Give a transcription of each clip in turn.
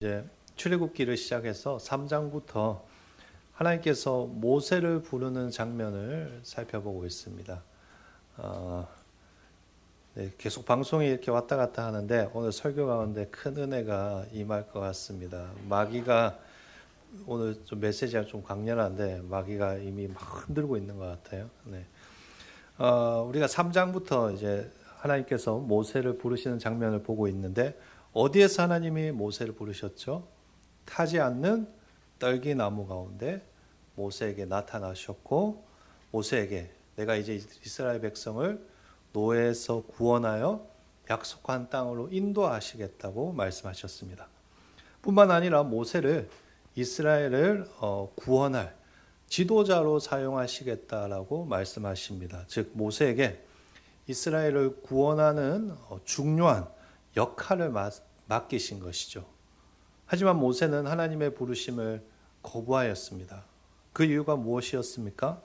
이제 출애굽기를 시작해서 3장부터 하나님께서 모세를 부르는 장면을 살펴보고 있습니다. 계속 방송이 이렇게 왔다 갔다 하는데 오늘 설교 가운데 큰 은혜가 임할 것 같습니다. 마귀가 오늘 좀 메시지가 좀 강렬한데 마귀가 이미 막 흔들고 있는 것 같아요. 우리가 3장부터 이제 하나님께서 모세를 부르시는 장면을 보고 있는데 어디에서 하나님이 모세를 부르셨죠? 타지 않는 떨기나무 가운데 모세에게 나타나셨고 모세에게 내가 이제 이스라엘 백성을 노예에서 구원하여 약속한 땅으로 인도하시겠다고 말씀하셨습니다. 뿐만 아니라 모세를 이스라엘을 구원할 지도자로 사용하시겠다라고 말씀하십니다. 즉 모세에게 이스라엘을 구원하는 중요한 역할을 맡기신 것이죠. 하지만 모세는 하나님의 부르심을 거부하였습니다. 그 이유가 무엇이었습니까?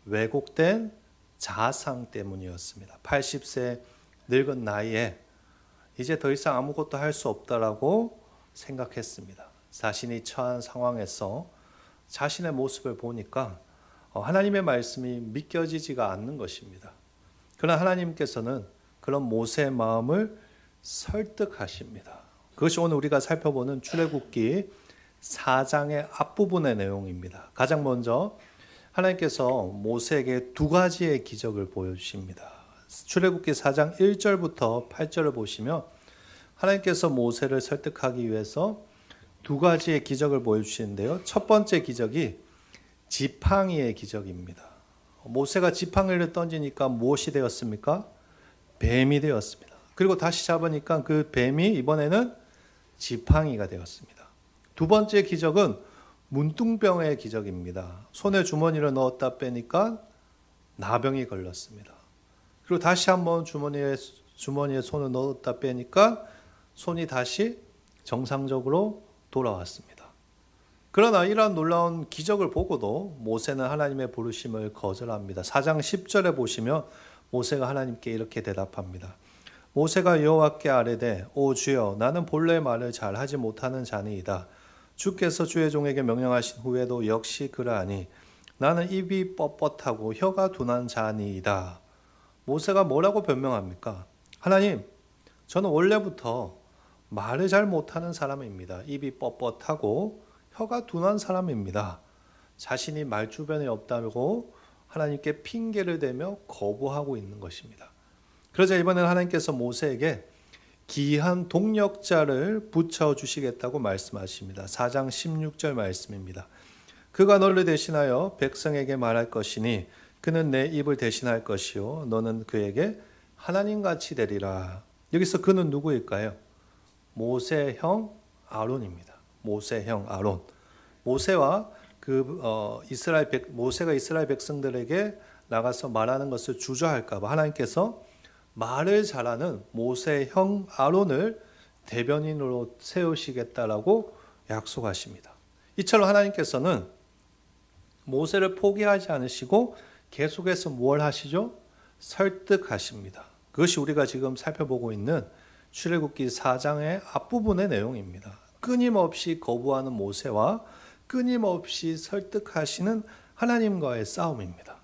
왜곡된 자상 때문이었습니다. 80세 늙은 나이에 이제 더 이상 아무것도 할 수 없다라고 생각했습니다. 자신이 처한 상황에서 자신의 모습을 보니까 하나님의 말씀이 믿겨지지가 않는 것입니다. 그러나 하나님께서는 그런 모세의 마음을 설득하십니다. 그것이 오늘 우리가 살펴보는 출애굽기 4장의 앞부분의 내용입니다. 가장 먼저 하나님께서 모세에게 두 가지의 기적을 보여주십니다. 출애굽기 4장 1절부터 8절을 보시면 하나님께서 모세를 설득하기 위해서 두 가지의 기적을 보여주시는데요. 첫 번째 기적이 지팡이의 기적입니다. 모세가 지팡이를 던지니까 무엇이 되었습니까? 뱀이 되었습니다. 그리고 다시 잡으니까 그 뱀이 이번에는 지팡이가 되었습니다. 두 번째 기적은 문둥병의 기적입니다. 손에 주머니를 넣었다 빼니까 나병이 걸렸습니다. 그리고 다시 한번 주머니에 손을 넣었다 빼니까 손이 다시 정상적으로 돌아왔습니다. 그러나 이러한 놀라운 기적을 보고도 모세는 하나님의 부르심을 거절합니다. 4장 10절에 보시면 모세가 하나님께 이렇게 대답합니다. 모세가 여호와께 아뢰되 오 주여 나는 본래 말을 잘하지 못하는 자니이다. 주께서 주의 종에게 명령하신 후에도 역시 그러하니 나는 입이 뻣뻣하고 혀가 둔한 자니이다. 모세가 뭐라고 변명합니까? 하나님, 저는 원래부터 말을 잘 못하는 사람입니다. 입이 뻣뻣하고 혀가 둔한 사람입니다. 자신이 말 주변에 없다고 하나님께 핑계를 대며 거부하고 있는 것입니다. 그러자 이번에는 하나님께서 모세에게 기이한 동력자를 붙여주시겠다고 말씀하십니다. 4장 16절 말씀입니다. 그가 너를 대신하여 백성에게 말할 것이니 그는 내 입을 대신할 것이요 너는 그에게 하나님같이 되리라. 여기서 그는 누구일까요? 모세의 형 아론입니다. 모세의 형 아론. 모세와 모세가 이스라엘 백성들에게 나가서 말하는 것을 주저할까 봐 하나님께서 말을 잘하는 모세의 형 아론을 대변인으로 세우시겠다라고 약속하십니다. 이처럼 하나님께서는 모세를 포기하지 않으시고 계속해서 뭘 하시죠? 설득하십니다. 그것이 우리가 지금 살펴보고 있는 출애굽기 4장의 앞부분의 내용입니다. 끊임없이 거부하는 모세와 끊임없이 설득하시는 하나님과의 싸움입니다.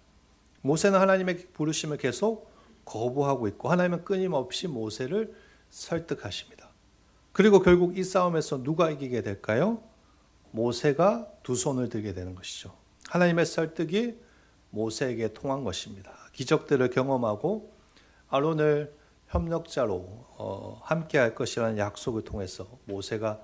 모세는 하나님의 부르심을 계속 거부하고 있고 하나님은 끊임없이 모세를 설득하십니다. 그리고 결국 이 싸움에서 누가 이기게 될까요? 모세가 두 손을 들게 되는 것이죠. 하나님의 설득이 모세에게 통한 것입니다. 기적들을 경험하고 아론을 협력자로 함께 할 것이라는 약속을 통해서 모세가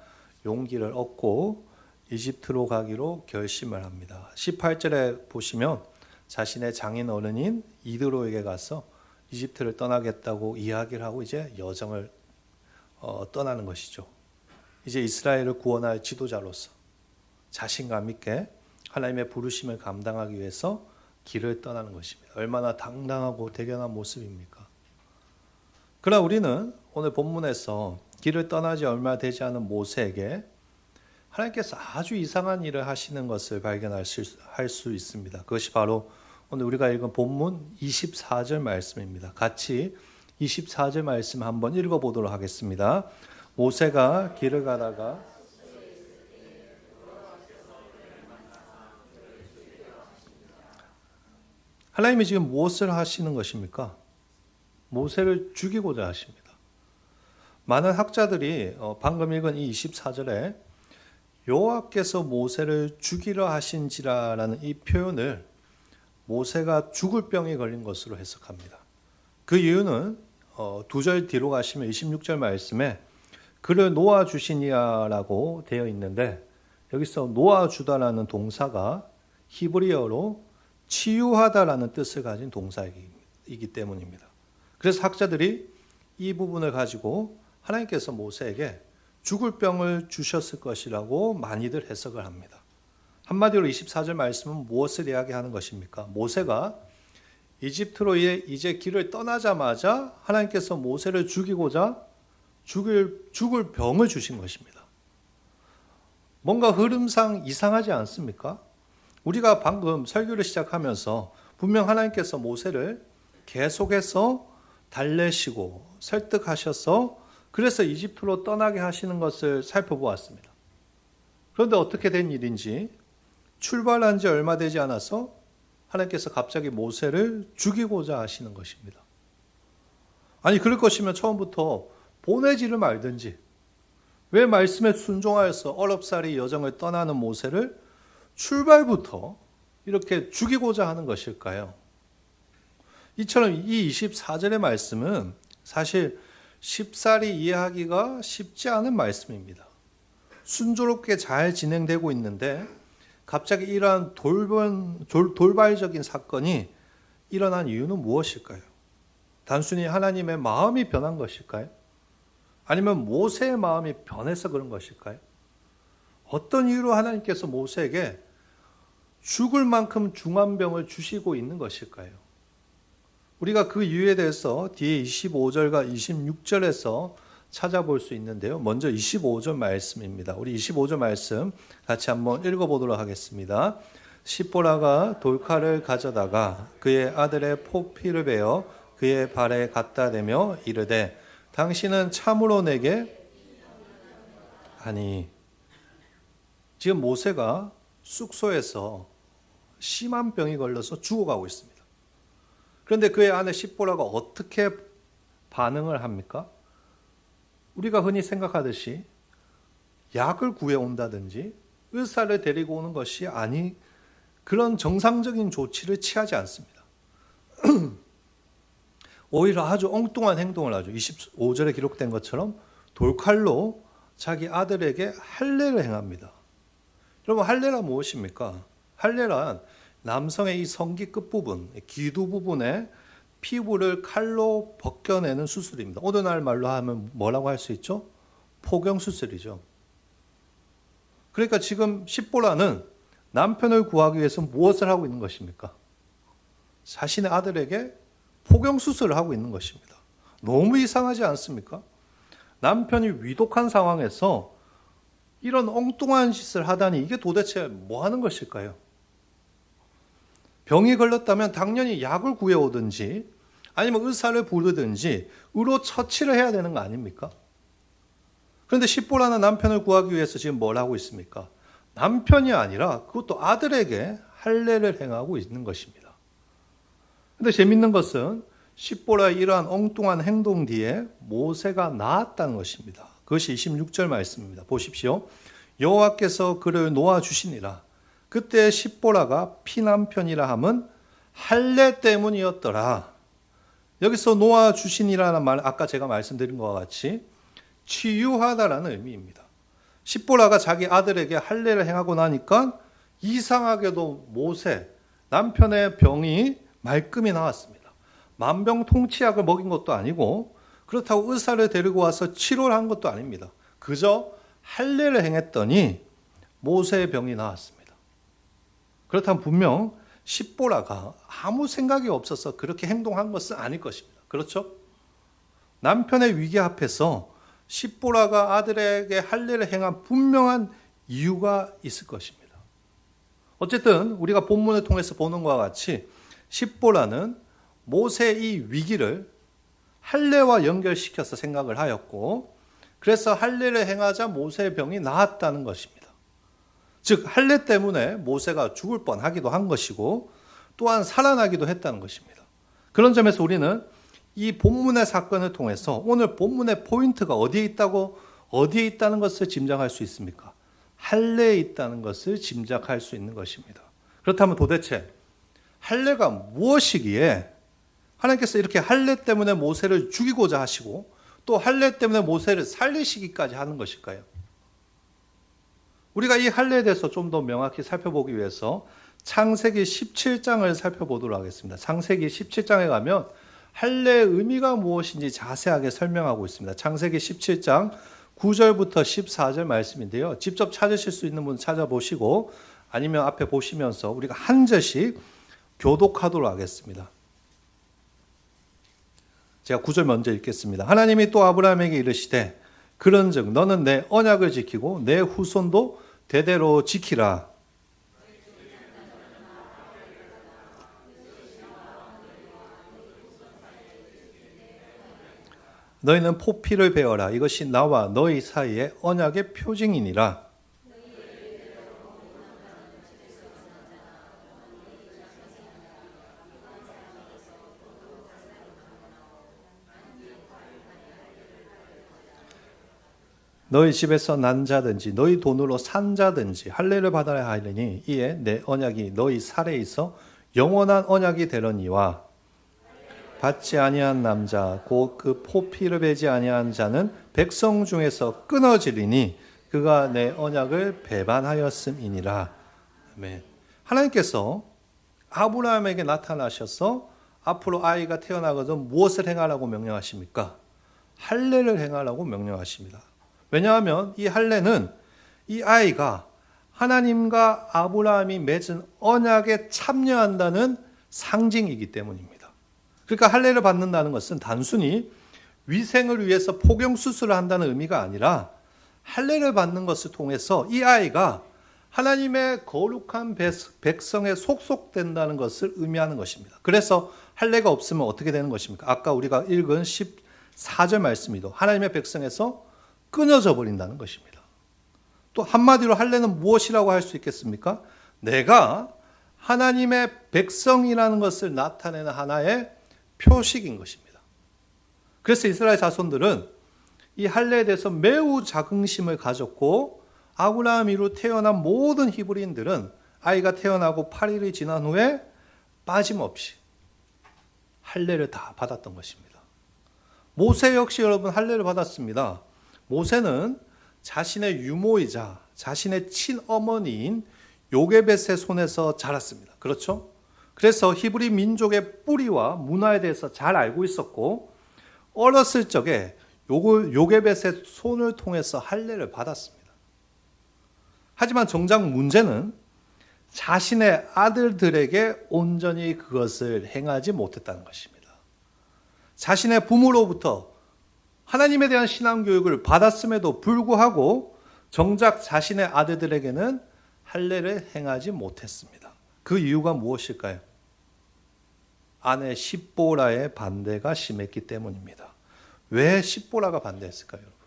용기를 얻고 이집트로 가기로 결심을 합니다. 18절에 보시면 자신의 장인 어른인 이드로에게 가서 이집트를 떠나겠다고 이야기를 하고 이제 여정을 떠나는 것이죠. 이제 이스라엘을 구원할 지도자로서 자신감 있게 하나님의 부르심을 감당하기 위해서 길을 떠나는 것입니다. 얼마나 당당하고 대견한 모습입니까? 그러나 우리는 오늘 본문에서 길을 떠나지 얼마 되지 않은 모세에게 하나님께서 아주 이상한 일을 하시는 것을 발견할 수 있습니다. 그것이 바로 오늘 우리가 읽은 본문 24절 말씀입니다. 같이 24절 말씀 한번 읽어보도록 하겠습니다. 모세가 길을 가다가 하나님이 지금 무엇을 하시는 것입니까? 모세를 죽이고자 하십니다. 많은 학자들이 방금 읽은 이 24절에 여호와께서 모세를 죽이려 하신지라라는 이 표현을 모세가 죽을 병에 걸린 것으로 해석합니다. 그 이유는 두 절 뒤로 가시면 26절 말씀에 그를 놓아주시니라라고 되어 있는데 여기서 놓아주다라는 동사가 히브리어로 치유하다라는 뜻을 가진 동사이기 때문입니다. 그래서 학자들이 이 부분을 가지고 하나님께서 모세에게 죽을 병을 주셨을 것이라고 많이들 해석을 합니다. 한마디로 24절 말씀은 무엇을 이야기하는 것입니까? 모세가 이집트로의 이제 길을 떠나자마자 하나님께서 모세를 죽이고자 죽을 병을 주신 것입니다. 뭔가 흐름상 이상하지 않습니까? 우리가 방금 설교를 시작하면서 분명 하나님께서 모세를 계속해서 달래시고 설득하셔서 그래서 이집트로 떠나게 하시는 것을 살펴보았습니다. 그런데 어떻게 된 일인지 출발한 지 얼마 되지 않아서 하나님께서 갑자기 모세를 죽이고자 하시는 것입니다. 아니 그럴 것이면 처음부터 보내지를 말든지 왜 말씀에 순종하여서 어렵사리 여정을 떠나는 모세를 출발부터 이렇게 죽이고자 하는 것일까요? 이처럼 이 24절의 말씀은 사실 쉽사리 이해하기가 쉽지 않은 말씀입니다. 순조롭게 잘 진행되고 있는데 갑자기 이러한 돌발적인 사건이 일어난 이유는 무엇일까요? 단순히 하나님의 마음이 변한 것일까요? 아니면 모세의 마음이 변해서 그런 것일까요? 어떤 이유로 하나님께서 모세에게 죽을 만큼 중한 병을 주시고 있는 것일까요? 우리가 그 이유에 대해서 뒤에 25절과 26절에서 찾아볼 수 있는데요. 먼저 25절 말씀입니다. 우리 25절 말씀 같이 한번 읽어보도록 하겠습니다. 십보라가 돌칼을 가져다가 그의 아들의 포피를 베어 그의 발에 갖다 대며 이르되 당신은 참으로 내게 아니 지금 모세가 숙소에서 심한 병이 걸려서 죽어가고 있습니다. 그런데 그의 아내 십보라가 어떻게 반응을 합니까? 우리가 흔히 생각하듯이 약을 구해온다든지 의사를 데리고 오는 것이 아니 그런 정상적인 조치를 취하지 않습니다. 오히려 아주 엉뚱한 행동을 하죠. 25절에 기록된 것처럼 돌칼로 자기 아들에게 할례를 행합니다. 여러분 할례란 무엇입니까? 할례란 남성의 이 성기 끝부분, 기두 부분에 피부를 칼로 벗겨내는 수술입니다. 오늘날 말로 하면 뭐라고 할 수 있죠? 포경수술이죠. 그러니까 지금 십보라는 남편을 구하기 위해서 무엇을 하고 있는 것입니까? 자신의 아들에게 포경수술을 하고 있는 것입니다. 너무 이상하지 않습니까? 남편이 위독한 상황에서 이런 엉뚱한 짓을 하다니 이게 도대체 뭐 하는 것일까요? 병이 걸렸다면 당연히 약을 구해오든지 아니면 의사를 부르든지 의로 처치를 해야 되는 거 아닙니까? 그런데 십보라는 남편을 구하기 위해서 지금 뭘 하고 있습니까? 남편이 아니라 그것도 아들에게 할례를 행하고 있는 것입니다. 그런데 재밌는 것은 십보라의 이러한 엉뚱한 행동 뒤에 모세가 나았다는 것입니다. 그것이 26절 말씀입니다. 보십시오. 여호와께서 그를 놓아주시니라. 그때 십보라가 피남편이라 함은 할례 때문이었더라. 여기서 놓아주시니라는 말 아까 제가 말씀드린 것과 같이 치유하다라는 의미입니다. 십보라가 자기 아들에게 할례를 행하고 나니까 이상하게도 모세 남편의 병이 말끔히 나았습니다. 만병통치약을 먹인 것도 아니고 그렇다고 의사를 데리고 와서 치료를 한 것도 아닙니다. 그저 할례를 행했더니 모세의 병이 나았습니다. 그렇다면 분명 십보라가 아무 생각이 없어서 그렇게 행동한 것은 아닐 것입니다. 그렇죠? 남편의 위기 앞에서 십보라가 아들에게 할례를 행한 분명한 이유가 있을 것입니다. 어쨌든 우리가 본문을 통해서 보는 것과 같이 십보라는 모세의 이 위기를 할례와 연결시켜서 생각을 하였고 그래서 할례를 행하자 모세의 병이 나았다는 것입니다. 즉 할례 때문에 모세가 죽을 뻔하기도 한 것이고 또한 살아나기도 했다는 것입니다. 그런 점에서 우리는 이 본문의 사건을 통해서 오늘 본문의 포인트가 어디에 있다는 것을 짐작할 수 있습니까? 할례에 있다는 것을 짐작할 수 있는 것입니다. 그렇다면 도대체 할례가 무엇이기에 하나님께서 이렇게 할례 때문에 모세를 죽이고자 하시고 또 할례 때문에 모세를 살리시기까지 하는 것일까요? 우리가 이 할례에 대해서 좀 더 명확히 살펴보기 위해서 창세기 17장을 살펴보도록 하겠습니다. 창세기 17장에 가면 할례의 의미가 무엇인지 자세하게 설명하고 있습니다. 창세기 17장 9절부터 14절 말씀인데요. 직접 찾으실 수 있는 분 찾아보시고 아니면 앞에 보시면서 우리가 한 절씩 교독하도록 하겠습니다. 제가 9절 먼저 읽겠습니다. 하나님이 또 아브라함에게 이르시되 그런즉 너는 내 언약을 지키고 내 후손도 대대로 지키라. 너희는 포피를 베어라. 이것이 나와 너희 사이의 언약의 표징이니라. 너희 집에서 난 자든지 너희 돈으로 산 자든지 할례를 받아야 하리니 이에 내 언약이 너희 살에 있어 영원한 언약이 되려니와 받지 아니한 남자 곧 그 포피를 베지 아니한 자는 백성 중에서 끊어지리니 그가 내 언약을 배반하였음이니라. 아멘. 하나님께서 아브라함에게 나타나셔서 앞으로 아이가 태어나거든 무엇을 행하라고 명령하십니까? 할례를 행하라고 명령하십니다. 왜냐하면 이 할례는 이 아이가 하나님과 아브라함이 맺은 언약에 참여한다는 상징이기 때문입니다. 그러니까 할례를 받는다는 것은 단순히 위생을 위해서 포경 수술을 한다는 의미가 아니라 할례를 받는 것을 통해서 이 아이가 하나님의 거룩한 백성에 속속된다는 것을 의미하는 것입니다. 그래서 할례가 없으면 어떻게 되는 것입니까? 아까 우리가 읽은 14절 말씀이도 하나님의 백성에서 끊어져 버린다는 것입니다. 또 한마디로 할례는 무엇이라고 할 수 있겠습니까? 내가 하나님의 백성이라는 것을 나타내는 하나의 표식인 것입니다. 그래서 이스라엘 자손들은 이 할례에 대해서 매우 자긍심을 가졌고 아브라함 이후 태어난 모든 히브리인들은 아이가 태어나고 8일이 지난 후에 빠짐없이 할례를 다 받았던 것입니다. 모세 역시 여러분 할례를 받았습니다. 모세는 자신의 유모이자 자신의 친어머니인 요게벳의 손에서 자랐습니다. 그렇죠? 그래서 히브리 민족의 뿌리와 문화에 대해서 잘 알고 있었고 어렸을 적에 요게벳의 손을 통해서 할례를 받았습니다. 하지만 정작 문제는 자신의 아들들에게 온전히 그것을 행하지 못했다는 것입니다. 자신의 부모로부터 하나님에 대한 신앙교육을 받았음에도 불구하고 정작 자신의 아들들에게는 할례를 행하지 못했습니다. 그 이유가 무엇일까요? 아내 십보라의 반대가 심했기 때문입니다. 왜 십보라가 반대했을까요? 여러분?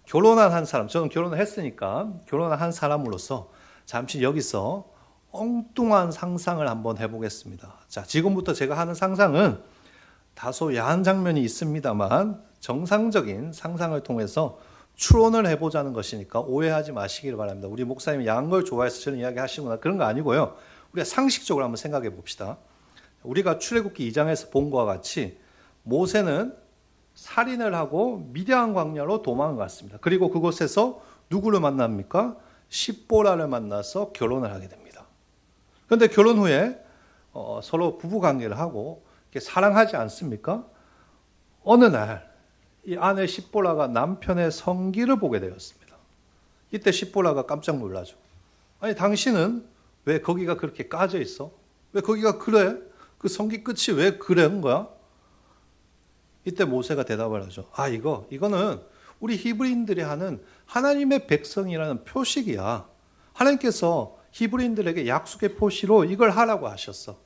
결혼한 한 사람, 저는 결혼을 했으니까 결혼한 한 사람으로서 잠시 여기서 엉뚱한 상상을 한번 해보겠습니다. 자, 지금부터 제가 하는 상상은 다소 야한 장면이 있습니다만 정상적인 상상을 통해서 추론을 해보자는 것이니까 오해하지 마시기를 바랍니다. 우리 목사님이 야한 걸 좋아해서 저는 이야기하시구나 그런 거 아니고요. 우리가 상식적으로 한번 생각해 봅시다. 우리가 출애굽기 2장에서 본 것과 같이 모세는 살인을 하고 미디안 광야로 도망을 갔습니다. 그리고 그곳에서 누구를 만납니까? 십보라를 만나서 결혼을 하게 됩니다. 그런데 결혼 후에 서로 부부관계를 하고 사랑하지 않습니까? 어느 날 이 아내 십보라가 남편의 성기를 보게 되었습니다. 이때 십보라가 깜짝 놀라죠. 아니 당신은 왜 거기가 그렇게 까져 있어? 왜 거기가 그래? 그 성기 끝이 왜 그런 거야? 이때 모세가 대답을 하죠. 이거는 우리 히브리인들이 하는 하나님의 백성이라는 표식이야. 하나님께서 히브리인들에게 약속의 표시로 이걸 하라고 하셨어.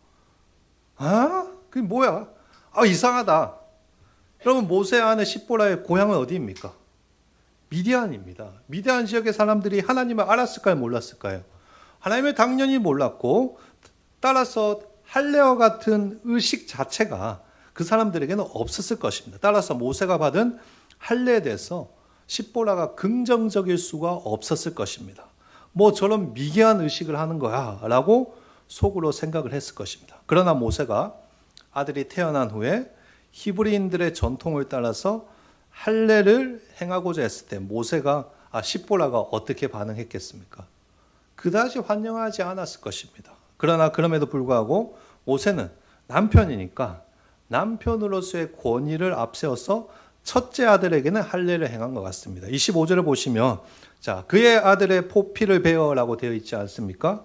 그게 뭐야? 이상하다. 여러분 모세 아내 십보라의 고향은 어디입니까? 미디안입니다. 미디안 지역의 사람들이 하나님을 알았을까요? 몰랐을까요? 하나님을 당연히 몰랐고 따라서 할례와 같은 의식 자체가 그 사람들에게는 없었을 것입니다. 따라서 모세가 받은 할례에 대해서 십보라가 긍정적일 수가 없었을 것입니다. 뭐 저런 미개한 의식을 하는 거야 라고 속으로 생각을 했을 것입니다. 그러나 모세가 아들이 태어난 후에 히브리인들의 전통을 따라서 할례를 행하고자 했을 때 십보라가 어떻게 반응했겠습니까? 그다지 환영하지 않았을 것입니다. 그러나 그럼에도 불구하고 모세는 남편이니까 남편으로서의 권위를 앞세워서 첫째 아들에게는 할례를 행한 것 같습니다. 25절을 보시면 그의 아들의 포피를 베어라고 되어 있지 않습니까?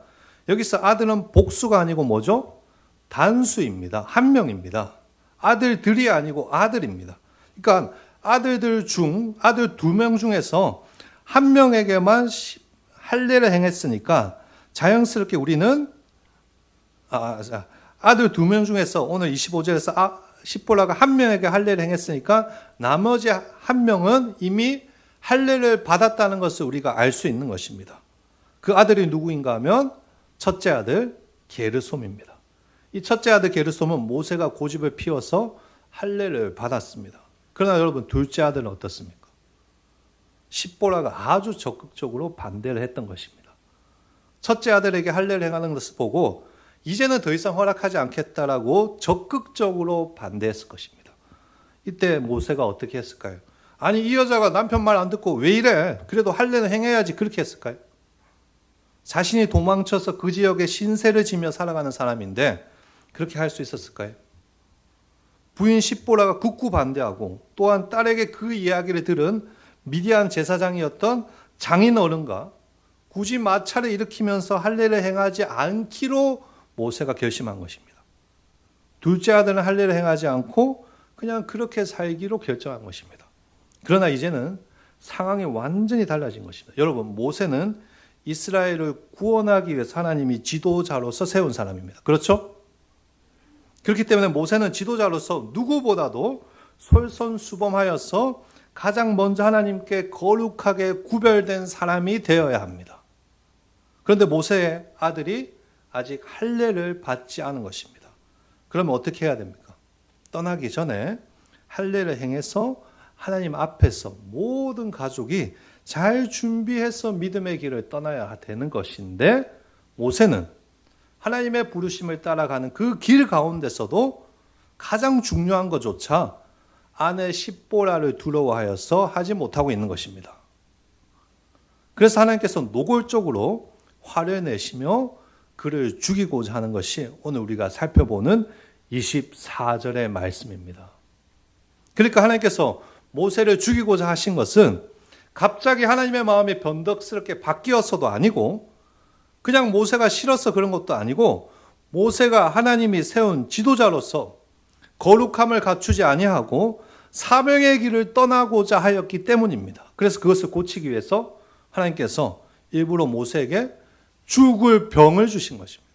여기서 아들은 복수가 아니고 뭐죠? 단수입니다. 한 명입니다. 아들들이 아니고 아들입니다. 그러니까 아들 2명 중에서 한 명에게만 할례를 행했으니까 자연스럽게 우리는 아들 2명 중에서 오늘 25절에서 십보라가 한 명에게 할례를 행했으니까 나머지 한 명은 이미 할례를 받았다는 것을 우리가 알 수 있는 것입니다. 그 아들이 누구인가 하면 첫째 아들 게르솜입니다. 이 첫째 아들 게르솜은 모세가 고집을 피워서 할례를 받았습니다. 그러나 여러분 둘째 아들은 어떻습니까? 십보라가 아주 적극적으로 반대를 했던 것입니다. 첫째 아들에게 할례를 행하는 것을 보고 이제는 더 이상 허락하지 않겠다라고 적극적으로 반대했을 것입니다. 이때 모세가 어떻게 했을까요? 아니 이 여자가 남편 말 안 듣고 왜 이래? 그래도 할례는 행해야지 그렇게 했을까요? 자신이 도망쳐서 그 지역에 신세를 지며 살아가는 사람인데 그렇게 할 수 있었을까요? 부인 십보라가 극구 반대하고 또한 딸에게 그 이야기를 들은 미디안 제사장이었던 장인 어른과 굳이 마찰을 일으키면서 할례를 행하지 않기로 모세가 결심한 것입니다. 둘째 아들은 할례를 행하지 않고 그냥 그렇게 살기로 결정한 것입니다. 그러나 이제는 상황이 완전히 달라진 것입니다. 여러분, 모세는 이스라엘을 구원하기 위해서 하나님이 지도자로서 세운 사람입니다. 그렇죠? 그렇기 때문에 모세는 지도자로서 누구보다도 솔선수범하여서 가장 먼저 하나님께 거룩하게 구별된 사람이 되어야 합니다. 그런데 모세의 아들이 아직 할례를 받지 않은 것입니다. 그러면 어떻게 해야 됩니까? 떠나기 전에 할례를 행해서 하나님 앞에서 모든 가족이 잘 준비해서 믿음의 길을 떠나야 되는 것인데 모세는 하나님의 부르심을 따라가는 그 길 가운데서도 가장 중요한 것조차 아내 십보라를 두려워하여서 하지 못하고 있는 것입니다. 그래서 하나님께서 노골적으로 화를 내시며 그를 죽이고자 하는 것이 오늘 우리가 살펴보는 24절의 말씀입니다. 그러니까 하나님께서 모세를 죽이고자 하신 것은 갑자기 하나님의 마음이 변덕스럽게 바뀌어서도 아니고 그냥 모세가 싫어서 그런 것도 아니고 모세가 하나님이 세운 지도자로서 거룩함을 갖추지 아니하고 사명의 길을 떠나고자 하였기 때문입니다. 그래서 그것을 고치기 위해서 하나님께서 일부러 모세에게 죽을 병을 주신 것입니다.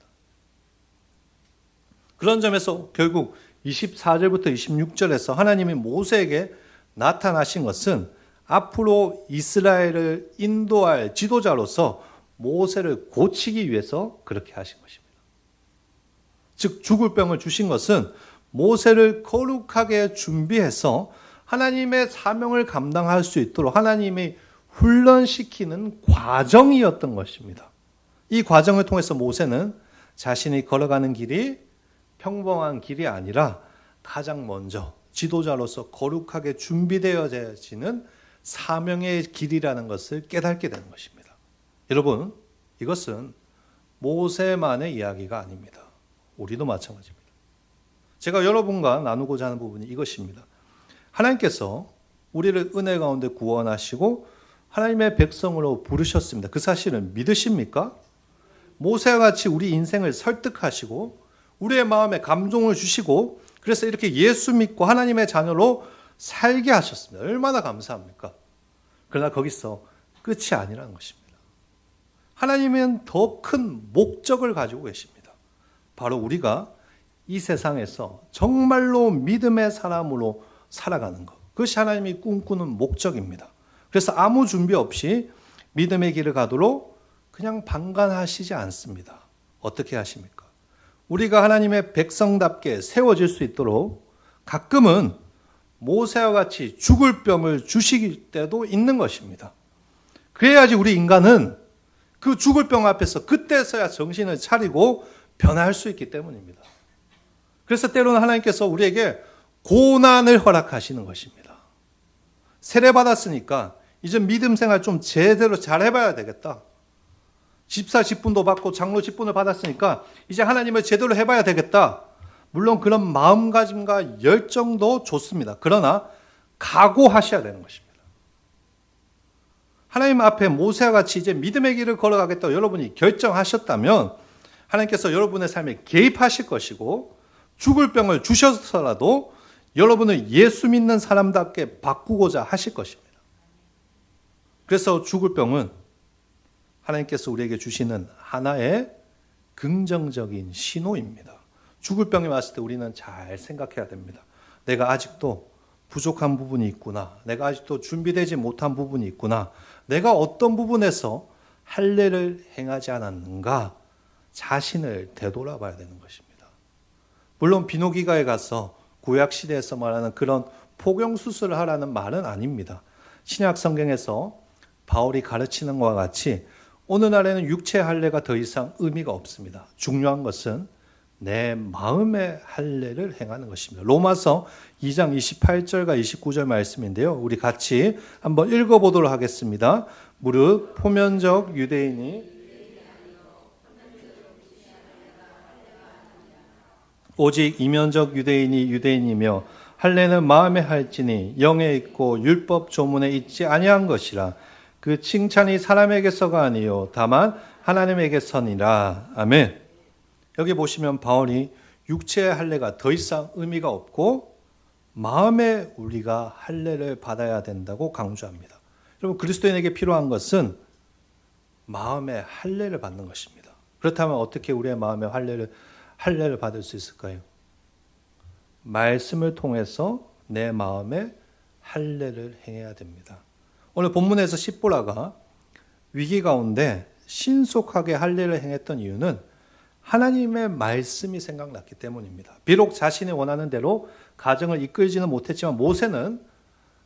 그런 점에서 결국 24절부터 26절에서 하나님이 모세에게 나타나신 것은 앞으로 이스라엘을 인도할 지도자로서 모세를 고치기 위해서 그렇게 하신 것입니다. 즉 죽을 병을 주신 것은 모세를 거룩하게 준비해서 하나님의 사명을 감당할 수 있도록 하나님이 훈련시키는 과정이었던 것입니다. 이 과정을 통해서 모세는 자신이 걸어가는 길이 평범한 길이 아니라 가장 먼저 지도자로서 거룩하게 준비되어지는 사명의 길이라는 것을 깨닫게 되는 것입니다. 여러분, 이것은 모세만의 이야기가 아닙니다. 우리도 마찬가지입니다. 제가 여러분과 나누고자 하는 부분이 이것입니다. 하나님께서 우리를 은혜 가운데 구원하시고 하나님의 백성으로 부르셨습니다. 그 사실을 믿으십니까? 모세와 같이 우리 인생을 설득하시고 우리의 마음에 감동을 주시고 그래서 이렇게 예수 믿고 하나님의 자녀로 살게 하셨습니다. 얼마나 감사합니까? 그러나 거기서 끝이 아니라는 것입니다. 하나님은 더 큰 목적을 가지고 계십니다. 바로 우리가 이 세상에서 정말로 믿음의 사람으로 살아가는 것. 그것이 하나님이 꿈꾸는 목적입니다. 그래서 아무 준비 없이 믿음의 길을 가도록 그냥 방관하시지 않습니다. 어떻게 하십니까? 우리가 하나님의 백성답게 세워질 수 있도록 가끔은 모세와 같이 죽을 병을 주실 때도 있는 것입니다. 그래야지 우리 인간은 그 죽을 병 앞에서 그때서야 정신을 차리고 변화할 수 있기 때문입니다. 그래서 때로는 하나님께서 우리에게 고난을 허락하시는 것입니다. 세례받았으니까 이제 믿음 생활 좀 제대로 잘 해봐야 되겠다. 집사 직분도 받고 장로 직분을 받았으니까 이제 하나님을 제대로 해봐야 되겠다. 물론 그런 마음가짐과 열정도 좋습니다. 그러나 각오하셔야 되는 것입니다. 하나님 앞에 모세와 같이 이제 믿음의 길을 걸어가겠다고 여러분이 결정하셨다면 하나님께서 여러분의 삶에 개입하실 것이고 죽을 병을 주셔서라도 여러분을 예수 믿는 사람답게 바꾸고자 하실 것입니다. 그래서 죽을 병은 하나님께서 우리에게 주시는 하나의 긍정적인 신호입니다. 죽을 병이 왔을 때 우리는 잘 생각해야 됩니다. 내가 아직도 부족한 부분이 있구나. 내가 아직도 준비되지 못한 부분이 있구나. 내가 어떤 부분에서 할례를 행하지 않았는가 자신을 되돌아봐야 되는 것입니다. 물론 비노기가에 가서 구약시대에서 말하는 그런 포경수술을 하라는 말은 아닙니다. 신약 성경에서 바울이 가르치는 것과 같이 오늘날에는 육체 할례가 더 이상 의미가 없습니다. 중요한 것은 내 마음의 할례를 행하는 것입니다. 로마서 2장 28절과 29절 말씀인데요. 우리 같이 한번 읽어보도록 하겠습니다. 무릇 표면적 유대인이 오직 이면적 유대인이 유대인이며 할례는 마음에 할지니 영에 있고 율법 조문에 있지 아니한 것이라. 그 칭찬이 사람에게서가 아니요 다만 하나님에게서니라. 아멘. 여기 보시면 바울이 육체의 할례가 더 이상 의미가 없고 마음에 우리가 할례를 받아야 된다고 강조합니다. 여러분 그리스도인에게 필요한 것은 마음의 할례를 받는 것입니다. 그렇다면 어떻게 우리의 마음의 할례를 받을 수 있을까요? 말씀을 통해서 내 마음에 할례를 행해야 됩니다. 오늘 본문에서 십보라가 위기 가운데 신속하게 할례를 행했던 이유는 하나님의 말씀이 생각났기 때문입니다. 비록 자신이 원하는 대로 가정을 이끌지는 못했지만 모세는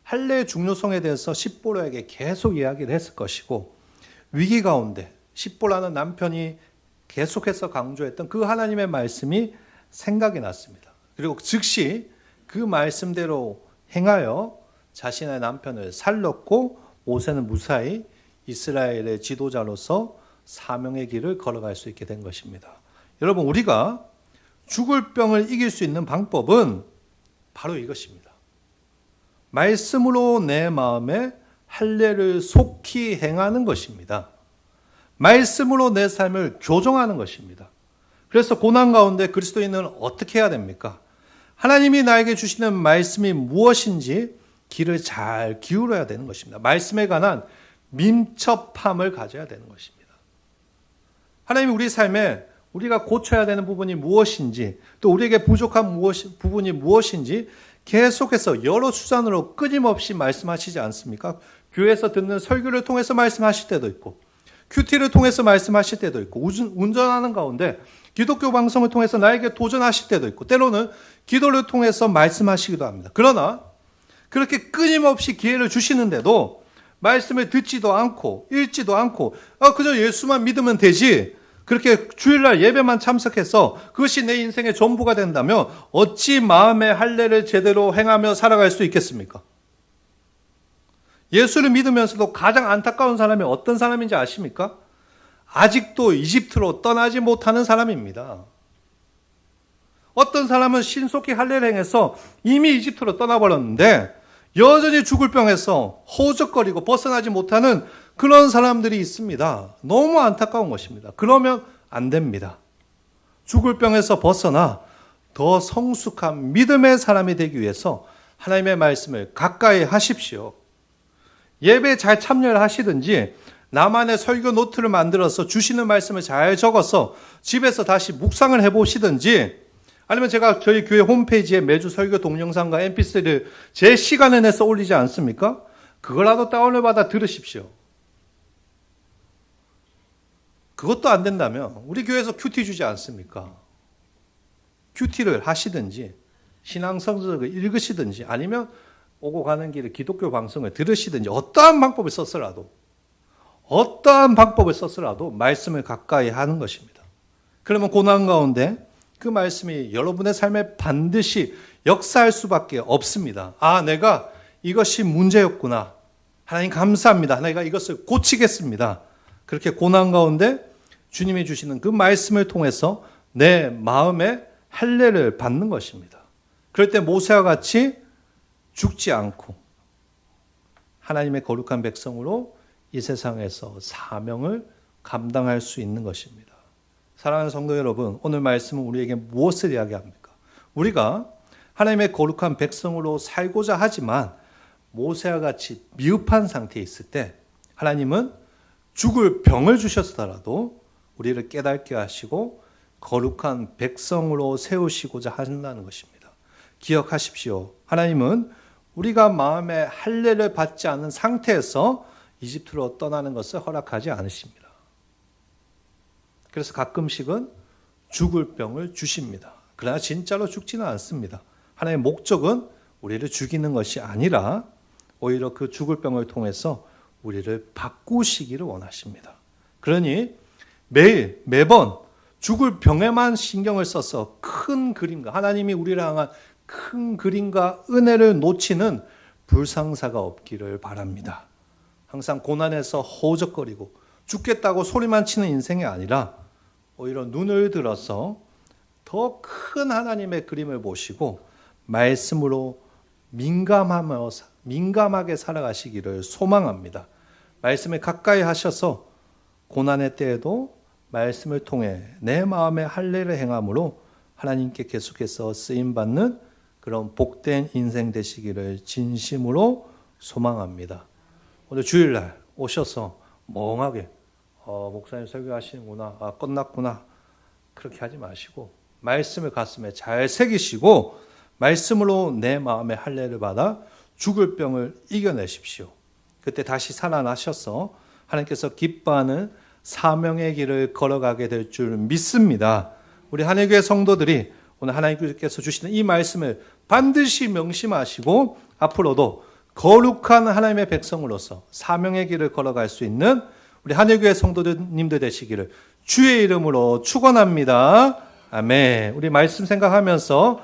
할례의 중요성에 대해서 십보라에게 계속 이야기를 했을 것이고 위기 가운데 십보라는 남편이 계속해서 강조했던 그 하나님의 말씀이 생각이 났습니다. 그리고 즉시 그 말씀대로 행하여 자신의 남편을 살렸고 모세는 무사히 이스라엘의 지도자로서 사명의 길을 걸어갈 수 있게 된 것입니다. 여러분 우리가 죽을 병을 이길 수 있는 방법은 바로 이것입니다. 말씀으로 내 마음에 할례를 속히 행하는 것입니다. 말씀으로 내 삶을 교정하는 것입니다. 그래서 고난 가운데 그리스도인은 어떻게 해야 됩니까? 하나님이 나에게 주시는 말씀이 무엇인지 귀를 잘 기울여야 되는 것입니다. 말씀에 관한 민첩함을 가져야 되는 것입니다. 하나님이 우리 삶에 우리가 고쳐야 되는 부분이 무엇인지 또 우리에게 부족한 부분이 무엇인지 계속해서 여러 수단으로 끊임없이 말씀하시지 않습니까? 교회에서 듣는 설교를 통해서 말씀하실 때도 있고 큐티를 통해서 말씀하실 때도 있고 운전하는 가운데 기독교 방송을 통해서 나에게 도전하실 때도 있고 때로는 기도를 통해서 말씀하시기도 합니다. 그러나 그렇게 끊임없이 기회를 주시는데도 말씀을 듣지도 않고 읽지도 않고 그저 예수만 믿으면 되지 그렇게 주일날 예배만 참석해서 그것이 내 인생의 전부가 된다면 어찌 마음의 할례를 제대로 행하며 살아갈 수 있겠습니까? 예수를 믿으면서도 가장 안타까운 사람이 어떤 사람인지 아십니까? 아직도 이집트로 떠나지 못하는 사람입니다. 어떤 사람은 신속히 할례를 행해서 이미 이집트로 떠나버렸는데 여전히 죽을 병에서 허우적거리고 벗어나지 못하는 그런 사람들이 있습니다. 너무 안타까운 것입니다. 그러면 안 됩니다. 죽을 병에서 벗어나 더 성숙한 믿음의 사람이 되기 위해서 하나님의 말씀을 가까이 하십시오. 예배에 잘 참여를 하시든지 나만의 설교 노트를 만들어서 주시는 말씀을 잘 적어서 집에서 다시 묵상을 해보시든지 아니면 제가 저희 교회 홈페이지에 매주 설교 동영상과 mp3를 제 시간을 내서 올리지 않습니까? 그거라도 다운을 받아 들으십시오. 그것도 안 된다면 우리 교회에서 큐티 주지 않습니까? 큐티를 하시든지 신앙성서를 읽으시든지 아니면 오고 가는 길에 기독교 방송을 들으시든지 어떠한 방법을 썼더라도 말씀을 가까이 하는 것입니다. 그러면 고난 가운데 그 말씀이 여러분의 삶에 반드시 역사할 수밖에 없습니다. 아, 내가 이것이 문제였구나. 하나님 감사합니다. 내가 이것을 고치겠습니다. 그렇게 고난 가운데 주님이 주시는 그 말씀을 통해서 내 마음에 할례를 받는 것입니다. 그럴 때 모세와 같이 죽지 않고 하나님의 거룩한 백성으로 이 세상에서 사명을 감당할 수 있는 것입니다. 사랑하는 성도 여러분, 오늘 말씀은 우리에게 무엇을 이야기합니까? 우리가 하나님의 거룩한 백성으로 살고자 하지만 모세와 같이 미흡한 상태에 있을 때 하나님은 죽을 병을 주셨더라도 우리를 깨닫게 하시고 거룩한 백성으로 세우시고자 한다는 것입니다. 기억하십시오. 하나님은 우리가 마음에 할례를 받지 않은 상태에서 이집트로 떠나는 것을 허락하지 않으십니다. 그래서 가끔씩은 죽을 병을 주십니다. 그러나 진짜로 죽지는 않습니다. 하나님의 목적은 우리를 죽이는 것이 아니라 오히려 그 죽을 병을 통해서 우리를 바꾸시기를 원하십니다. 그러니 매번 죽을 병에만 신경을 써서 큰 그림과 하나님이 우리를 향한 큰 그림과 은혜를 놓치는 불상사가 없기를 바랍니다. 항상 고난에서 허우적거리고 죽겠다고 소리만 치는 인생이 아니라 오히려 눈을 들어서 더 큰 하나님의 그림을 보시고 말씀으로 민감하게 살아가시기를 소망합니다. 말씀을 가까이 하셔서 고난의 때에도 말씀을 통해 내 마음에 할례를 행함으로 하나님께 계속해서 쓰임받는 그런 복된 인생 되시기를 진심으로 소망합니다. 오늘 주일날 오셔서 멍하게 목사님 설교하시는구나, 끝났구나 그렇게 하지 마시고 말씀을 가슴에 잘 새기시고 말씀으로 내 마음의 할례를 받아 죽을 병을 이겨내십시오. 그때 다시 살아나셔서 하나님께서 기뻐하는 사명의 길을 걸어가게 될 줄 믿습니다. 우리 한해교회 성도들이 오늘 하나님께서 주시는 이 말씀을 반드시 명심하시고 앞으로도 거룩한 하나님의 백성으로서 사명의 길을 걸어갈 수 있는 우리 한해교회 성도님들 되시기를 주의 이름으로 축원합니다. 아멘. 우리 말씀 생각하면서